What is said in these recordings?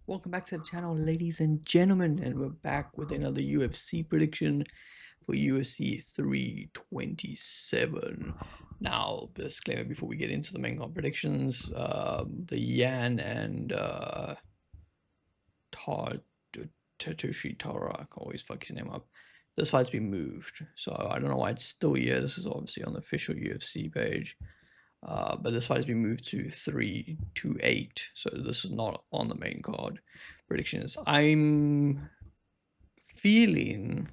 Welcome back to the channel, ladies and gentlemen, and we're back with another UFC prediction for UFC 327. Now, disclaimer before we get into the main card predictions, the Yan and Tatoshi Tara, I can always fuck his name up. This fight's been moved, so I don't know why it's still here. This is obviously on the official UFC page. But this fight has been moved to 328, so this is not on the main card predictions. I'm feeling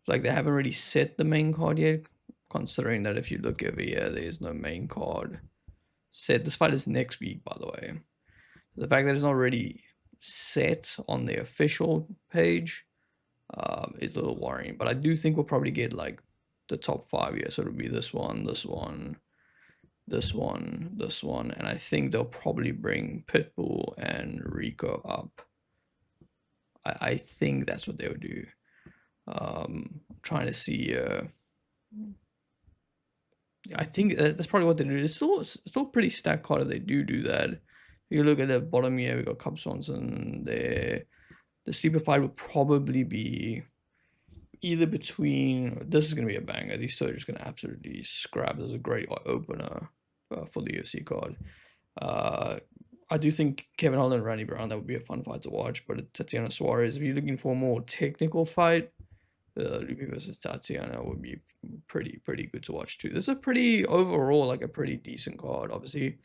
like they haven't really set the main card yet, considering that if you look over here, there's no main card set. This fight is next week, by the way. The fact that it's not already set on the official page is a little worrying, but I do think we'll probably get like the top 5 here, so it'll be this one, this one, this one, this one, and I think they'll probably bring Pitbull and Rico up. I think that's what they would do. Trying to see. I think that's probably what they do. It's still pretty stacked card if they do that. If you look at the bottom here, we got Cub Swanson there. The sleeper fight will probably be either between. This is gonna be a banger. These two are just gonna absolutely scrap. There's a great opener for the UFC card. I do think Kevin Holland and Randy Brown, that would be a fun fight to watch. But Tatiana Suarez, if you're looking for a more technical fight, Lupi versus Tatiana would be pretty good to watch too. This is a pretty overall like a pretty decent card. Obviously,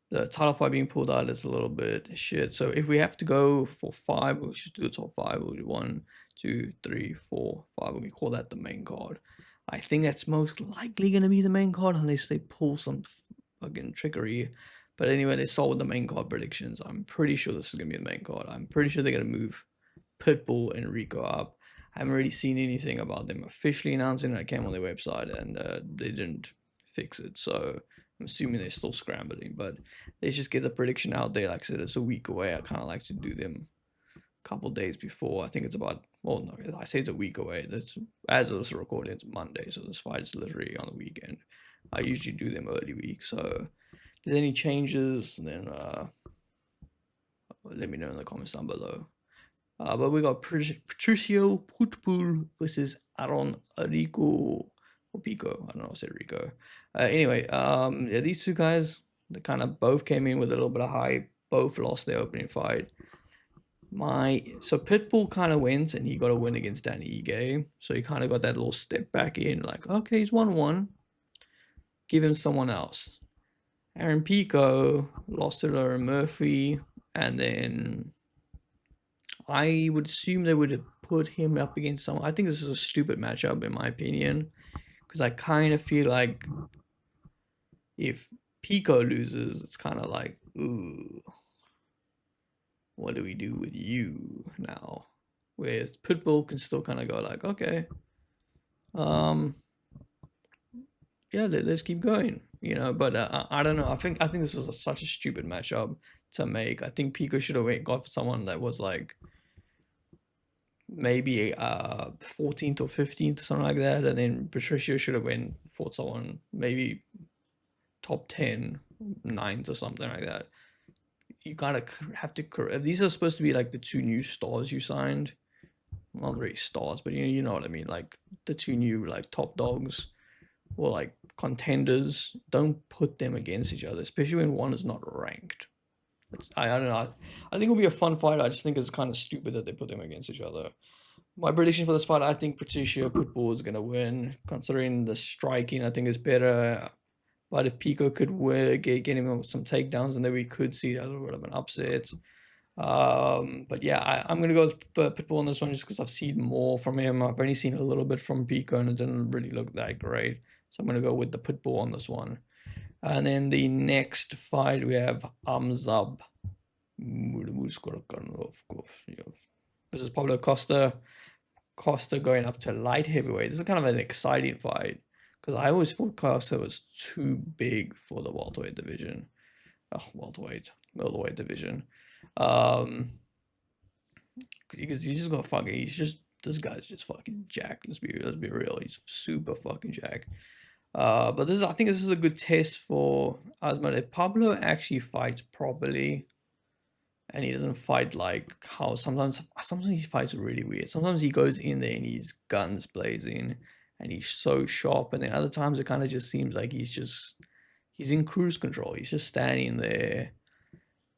the title fight being pulled out is a little bit shit. So if we have to go for 5, we should do the top 5. We'll do 1, 2, 3, 4, 5. We call that the main card. I think that's most likely going to be the main card unless they pull some fucking trickery. But anyway, let's start with the main card predictions. I'm pretty sure this is going to be the main card. I'm pretty sure they're going to move Pitbull and Rico up. I haven't really seen anything about them officially announcing it. I came on their website and they didn't fix it. So I'm assuming they're still scrambling. But let's just get the prediction out there. Like I said, it's a week away. I kind of like to do them a couple days before. I think it's about, well, no, I say it's a week away. That's as of this recording, it's Monday. So this fight is literally on the weekend. I usually do them early week. So if there's any changes, then let me know in the comments down below. But we got Patricio Pitbull versus Aaron Rico or Pico. I don't know. I said Rico. Anyway, yeah, these two guys, they kind of both came in with a little bit of hype. Both lost their opening fight. So Pitbull kind of wins, and he got a win against Danny Ige. So he kind of got that little step back in, like, okay, he's 1-1. Give him someone else. Aaron Pico lost to Lauren Murphy, and then I would assume they would have put him up against someone. I think this is a stupid matchup in my opinion, because I kind of feel like if Pico loses, it's kind of like, ooh, what do we do with you now? Whereas Pitbull can still kind of go like, okay, yeah, let's keep going, you know. But I don't know. I think this was such a stupid matchup to make. I think Pico should have gone for someone that was like maybe 14th or 15th, something like that, and then Patricio should have went for someone maybe top 10, 9th or something like that. You gotta have to. These are supposed to be like the two new stars you signed. Not really stars, but you know what I mean. Like the two new like top dogs or like contenders. Don't put them against each other, especially when one is not ranked. I don't know. I think it'll be a fun fight. I just think it's kind of stupid that they put them against each other. My prediction for this fight, I think Patricio Pitbull is gonna win. Considering the striking, I think is better. But if Pico could get him some takedowns, and then we could see a little bit of an upset. But yeah, I'm gonna go with Pitbull on this one just because I've seen more from him. I've only seen a little bit from Pico, and it didn't really look that great. So I'm gonna go with the Pitbull on this one. And then the next fight we have Amzab this is Pablo Costa. Costa going up to light heavyweight. This is kind of an exciting fight because I always thought Costa was too big for the welterweight division. Middleweight division. Because he's just gonna fucking. This guy's just fucking jacked. Let's be real. He's super fucking jacked. But I think this is a good test for Asman. If Pablo actually fights properly, and he doesn't fight like how sometimes he fights really weird. Sometimes he goes in there and he's guns blazing and he's so sharp, and then other times it kind of just seems like he's in cruise control. He's just standing there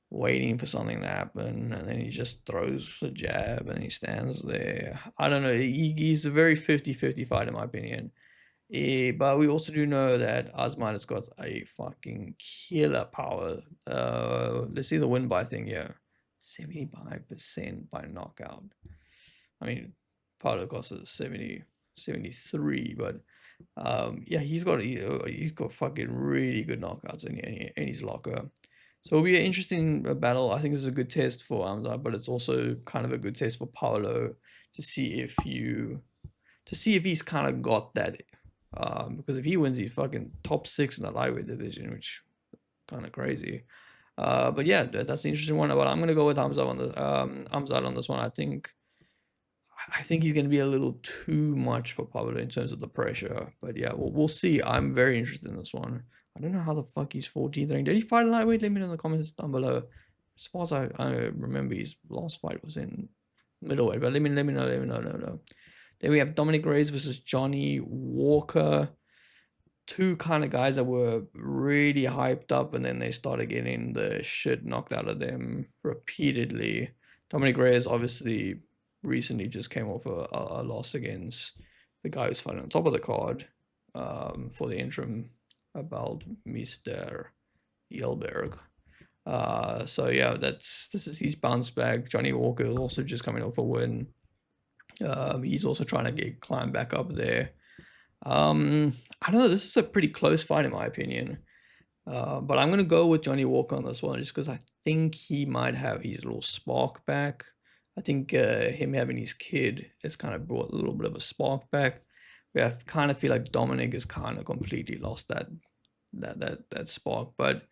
waiting for something to happen, and then he just throws a jab and he stands there. I don't know. He's a very 50-50 fight in my opinion. But we also do know that Asman has got a fucking killer power. Let's see the win by thing here. 75% by knockout. I mean, Paulo Costa is 73, but yeah, he's got fucking really good knockouts in his locker. So it'll be an interesting battle. I think this is a good test for Amzat, but it's also kind of a good test for Paulo to see if he's kind of got that. Because if he wins, he's fucking top 6 in the lightweight division, which kind of crazy. But yeah, that's an interesting one. But I'm gonna go with Hamzat on this one. I think he's gonna be a little too much for Pablo in terms of the pressure. But yeah, we'll see. I'm very interested in this one. I don't know how the fuck he's 14th ranked. Did he fight in lightweight? Let me know in the comments down below. As far as I remember, his last fight was in middleweight. But let me know. No. Then we have Dominic Reyes versus Johnny Walker. Two kind of guys that were really hyped up, and then they started getting the shit knocked out of them repeatedly. Dominic Reyes obviously recently just came off a loss against the guy who's fighting on top of the card for the interim belt, Mr. Yelberg. So yeah, this is his bounce back. Johnny Walker is also just coming off a win. He's also trying to climb back up there. I don't know. This is a pretty close fight in my opinion. But I'm going to go with Johnny Walker on this one just because I think he might have his little spark back. I think him having his kid has kind of brought a little bit of a spark back. I kind of feel like Dominic has kind of completely lost that spark. But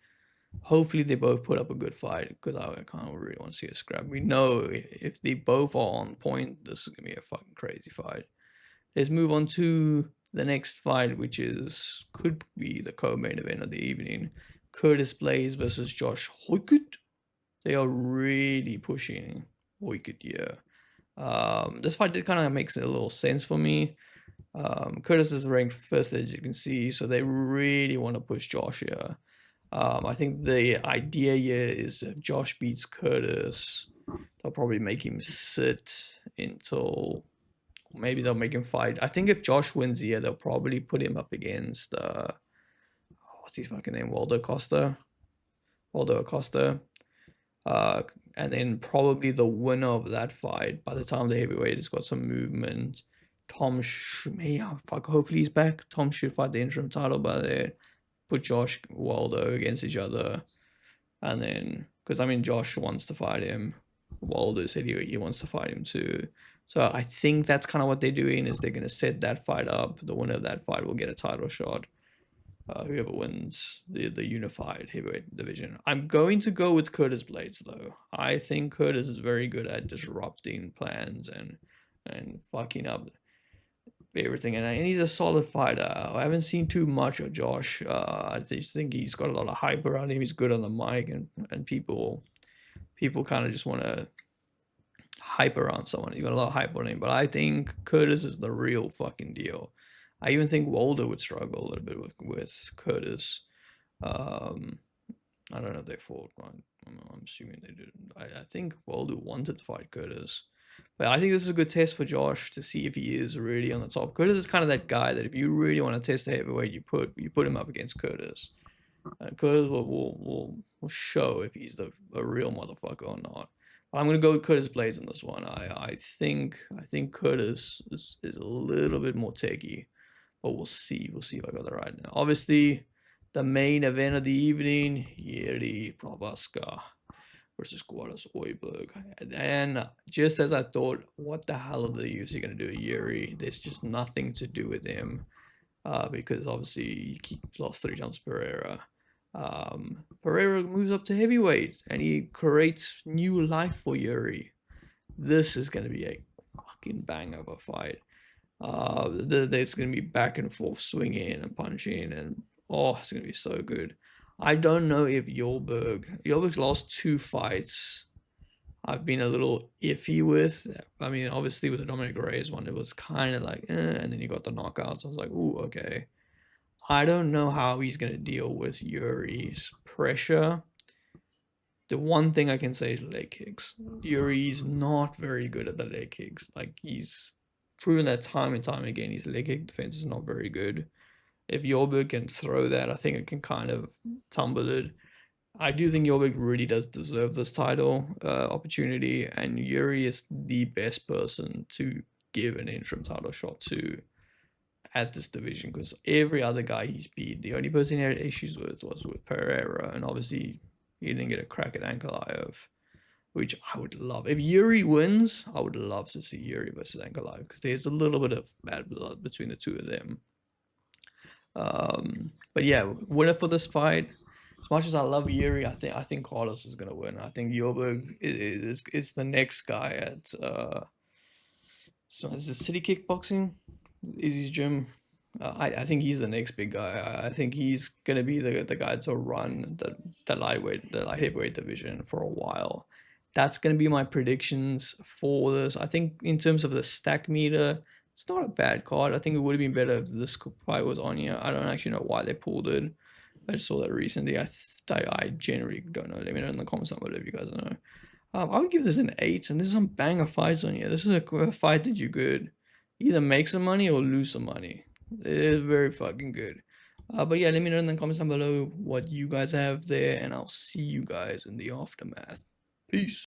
hopefully they both put up a good fight because I kind of really want to see a scrap. We know if they both are on point, this is going to be a fucking crazy fight. Let's move on to the next fight, which could be the co-main event of the evening. Curtis Blaydes versus Josh Hoykut. They are really pushing Hoykut here. This fight did kind of makes a little sense for me. Curtis is ranked 5th, as you can see, so they really want to push Josh here. I think the idea here is if Josh beats Curtis, they'll probably make him sit until maybe they'll make him fight. I think if Josh wins here, they'll probably put him up against what's his fucking name? Waldo Acosta. And then probably the winner of that fight, by the time the heavyweight has got some movement, hopefully he's back. Tom should fight the interim title by then. Put Josh Waldo against each other, and then because I mean Josh wants to fight him, Waldo said he wants to fight him too. So I think that's kind of what they're doing is they're gonna set that fight up. The winner of that fight will get a title shot. Whoever wins the unified heavyweight division. I'm going to go with Curtis Blaydes though. I think Curtis is very good at disrupting plans and fucking up everything, and he's a solid fighter. I haven't seen too much of Josh. I just think he's got a lot of hype around him. He's good on the mic, and people kind of just want to hype around someone. He got a lot of hype on him, but I think Curtis is the real fucking deal. I even think Waldo would struggle a little bit with Curtis. I don't know if they fought. I'm assuming they did. I think Waldo wanted to fight Curtis. But I think this is a good test for Josh to see if he is really on the top. Curtis is kind of that guy that if you really want to test the heavyweight, you put him up against Curtis. And Curtis will show if he's a real motherfucker or not. But I'm gonna go with Curtis Blaydes on this one. I think Curtis is a little bit more techy, but we'll see. We'll see if I got that right now. Obviously, the main event of the evening, Jiří Procházka versus Guaras Oiberg. And just as I thought, what the hell are the UFC going to do with Jiří? There's just nothing to do with him because obviously he lost 3 times Pereira. Pereira moves up to heavyweight and he creates new life for Jiří. This is going to be a fucking bang of a fight. There's going to be back and forth swinging and punching, and it's going to be so good. I don't know if Yolberg's lost 2 fights. I've been a little iffy with. I mean, obviously with the Dominic Reyes one, it was kind of like, and then you got the knockouts. I was like, ooh, okay. I don't know how he's going to deal with Yuri's pressure. The one thing I can say is leg kicks. Yuri's not very good at the leg kicks. Like, he's proven that time and time again, his leg kick defense is not very good. If Yorberg can throw that, I think it can kind of tumble it. I do think Yorberg really does deserve this title opportunity, and Yuri is the best person to give an interim title shot to at this division, because every other guy he's beat, the only person he had issues with was with Pereira, and obviously he didn't get a crack at Ankalaev, which I would love. If Yuri wins, I would love to see Yuri versus Ankalaev, because there's a little bit of bad blood between the two of them. But yeah, winner for this fight. As much as I love Yuri, I think Carlos is gonna win. I think Yorberg is the next guy at so is it City Kickboxing? Is his gym? I think he's the next big guy. I think he's gonna be the guy to run the light heavyweight division for a while. That's gonna be my predictions for this. I think in terms of the stack meter, it's not a bad card. I think it would have been better if this fight was on here. I don't actually know why they pulled it. I just saw that recently. I generally don't know. Let me know in the comments down below if you guys know. I would give this an 8, and there's some banger fights on here. This is a fight that you could either make some money or lose some money. It is very fucking good. But yeah, let me know in the comments down below what you guys have there, and I'll see you guys in the aftermath. Peace.